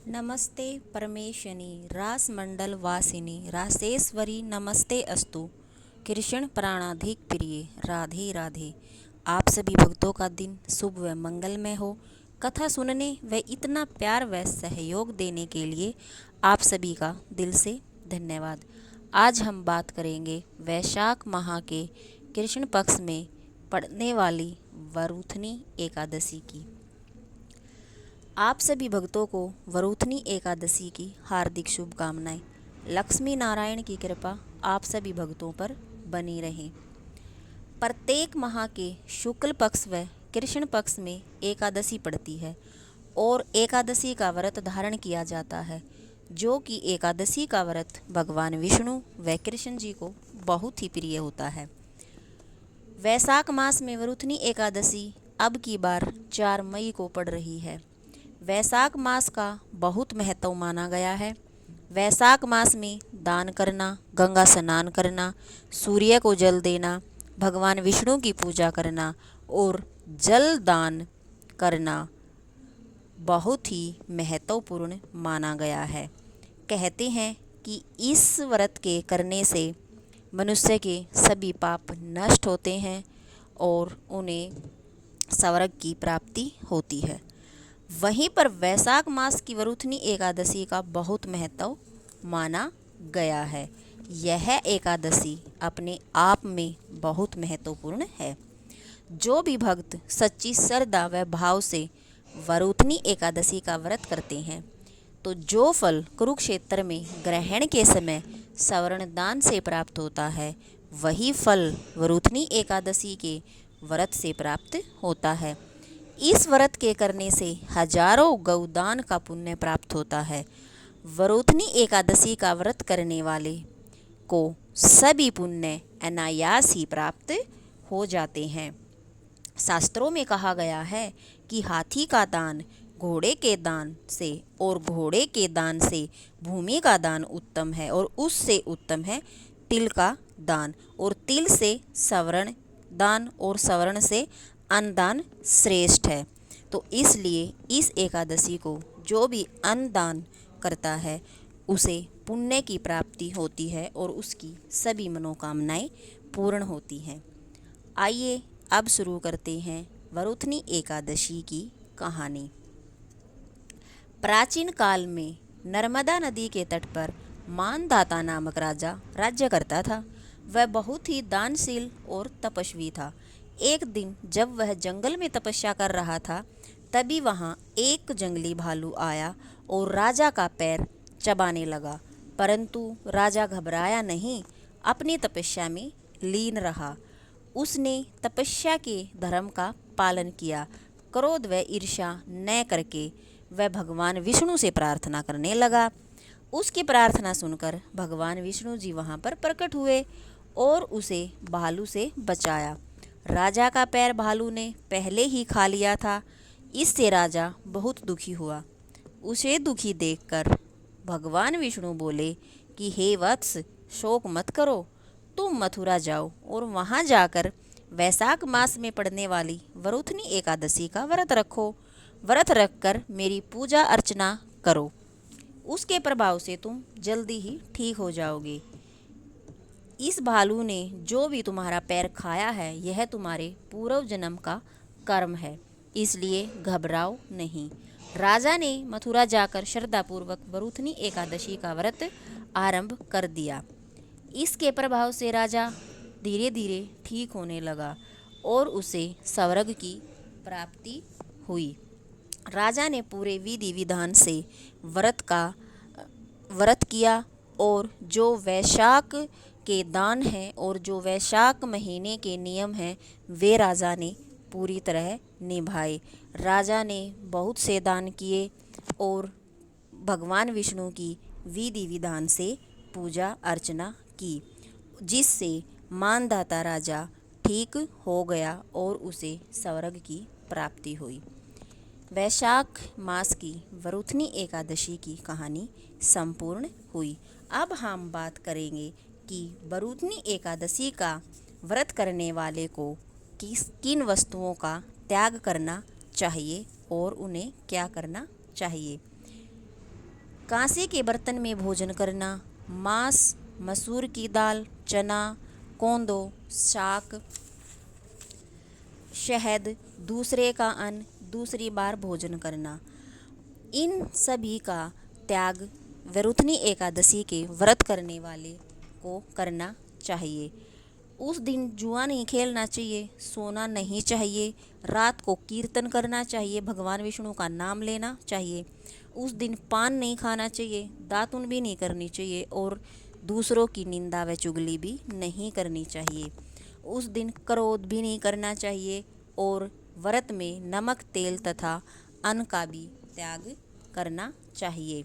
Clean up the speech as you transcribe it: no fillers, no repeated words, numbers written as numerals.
नमस्ते परमेशनी रासमंडल वासिनी रासेश्वरी नमस्ते अस्तु। कृष्ण प्राणाधिक प्रिय राधे राधे। आप सभी भक्तों का दिन शुभ व मंगलमय हो। कथा सुनने व इतना प्यार व सहयोग देने के लिए आप सभी का दिल से धन्यवाद। आज हम बात करेंगे वैशाख माह के कृष्ण पक्ष में पड़ने वाली वरूथनी एकादशी की। आप सभी भक्तों को वरूथनी एकादशी की हार्दिक शुभकामनाएं। लक्ष्मी नारायण की कृपा आप सभी भक्तों पर बनी रहे। प्रत्येक माह के शुक्ल पक्ष व कृष्ण पक्ष में एकादशी पड़ती है और एकादशी का व्रत धारण किया जाता है, जो कि एकादशी का व्रत भगवान विष्णु व कृष्ण जी को बहुत ही प्रिय होता है। वैशाख मास में वरूथनी एकादशी अब की बार 4 मई को पड़ रही है। वैशाख मास का बहुत महत्व माना गया है। वैशाख मास में दान करना, गंगा स्नान करना, सूर्य को जल देना, भगवान विष्णु की पूजा करना और जल दान करना बहुत ही महत्वपूर्ण माना गया है। कहते हैं कि इस व्रत के करने से मनुष्य के सभी पाप नष्ट होते हैं और उन्हें स्वर्ग की प्राप्ति होती है। वहीं पर वैशाख मास की वरूथनी एकादशी का बहुत महत्व माना गया है। यह एकादशी अपने आप में बहुत महत्वपूर्ण है। जो भी भक्त सच्ची श्रद्धा व भाव से वरूथनी एकादशी का व्रत करते हैं, तो जो फल कुरुक्षेत्र में ग्रहण के समय सवर्ण दान से प्राप्त होता है, वही फल वरूथनी एकादशी के व्रत से प्राप्त होता है। इस व्रत के करने से हजारों गौदान का पुण्य प्राप्त होता है। वरूथनी एकादशी का व्रत करने वाले को सभी पुण्य अनायास ही प्राप्त हो जाते हैं। शास्त्रों में कहा गया है कि हाथी का दान घोड़े के दान से और घोड़े के दान से भूमि का दान उत्तम है और उससे उत्तम है तिल का दान, और तिल से सवर्ण दान और सवर्ण से अन्नदान श्रेष्ठ है। तो इसलिए इस एकादशी को जो भी अन्नदान करता है उसे पुण्य की प्राप्ति होती है और उसकी सभी मनोकामनाएं पूर्ण होती हैं। आइए अब शुरू करते हैं वरूथनी एकादशी की कहानी। प्राचीन काल में नर्मदा नदी के तट पर मानधाता नामक राजा राज्य करता था। वह बहुत ही दानशील और तपस्वी था। एक दिन जब वह जंगल में तपस्या कर रहा था, तभी वहाँ एक जंगली भालू आया और राजा का पैर चबाने लगा। परंतु राजा घबराया नहीं, अपनी तपस्या में लीन रहा। उसने तपस्या के धर्म का पालन किया। क्रोध व ईर्ष्या न करके वह भगवान विष्णु से प्रार्थना करने लगा। उसकी प्रार्थना सुनकर भगवान विष्णु जी वहाँ पर प्रकट हुए और उसे भालू से बचाया। राजा का पैर भालू ने पहले ही खा लिया था। इससे राजा बहुत दुखी हुआ। उसे दुखी देखकर भगवान विष्णु बोले कि हे वत्स, शोक मत करो, तुम मथुरा जाओ और वहाँ जाकर वैशाख मास में पड़ने वाली वरूथनी एकादशी का व्रत रखो। व्रत रखकर मेरी पूजा अर्चना करो, उसके प्रभाव से तुम जल्दी ही ठीक हो जाओगे। इस भालू ने जो भी तुम्हारा पैर खाया है, यह तुम्हारे पूर्व जन्म का कर्म है, इसलिए घबराओ नहीं। राजा ने मथुरा जाकर श्रद्धापूर्वक वरूथनी एकादशी का व्रत आरंभ कर दिया। इसके प्रभाव से राजा धीरे धीरे ठीक होने लगा और उसे स्वर्ग की प्राप्ति हुई। राजा ने पूरे विधि विधान से व्रत किया और जो वैशाख के दान हैं और जो वैशाख महीने के नियम हैं, वे राजा ने पूरी तरह निभाए। राजा ने बहुत से दान किए और भगवान विष्णु की विधि विधान से पूजा अर्चना की, जिससे मानधाता राजा ठीक हो गया और उसे स्वर्ग की प्राप्ति हुई। वैशाख मास की वरूथनी एकादशी की कहानी संपूर्ण हुई। अब हम बात करेंगे कि वरूथनी एकादशी का व्रत करने वाले को किन वस्तुओं का त्याग करना चाहिए और उन्हें क्या करना चाहिए। कांसे के बर्तन में भोजन करना, मांस, मसूर की दाल, चना, कोंदो, शाक, शहद, दूसरे का अन्न, दूसरी बार भोजन करना, इन सभी का त्याग वरुथनी एकादशी के व्रत करने वाले को करना चाहिए। उस दिन जुआ नहीं खेलना चाहिए, सोना नहीं चाहिए, रात को कीर्तन करना चाहिए, भगवान विष्णु का नाम लेना चाहिए। उस दिन पान नहीं खाना चाहिए, दातुन भी नहीं करनी चाहिए और दूसरों की निंदा व चुगली भी नहीं करनी चाहिए। उस दिन क्रोध भी नहीं करना चाहिए और व्रत में नमक, तेल तथा अन्न का भी त्याग करना चाहिए।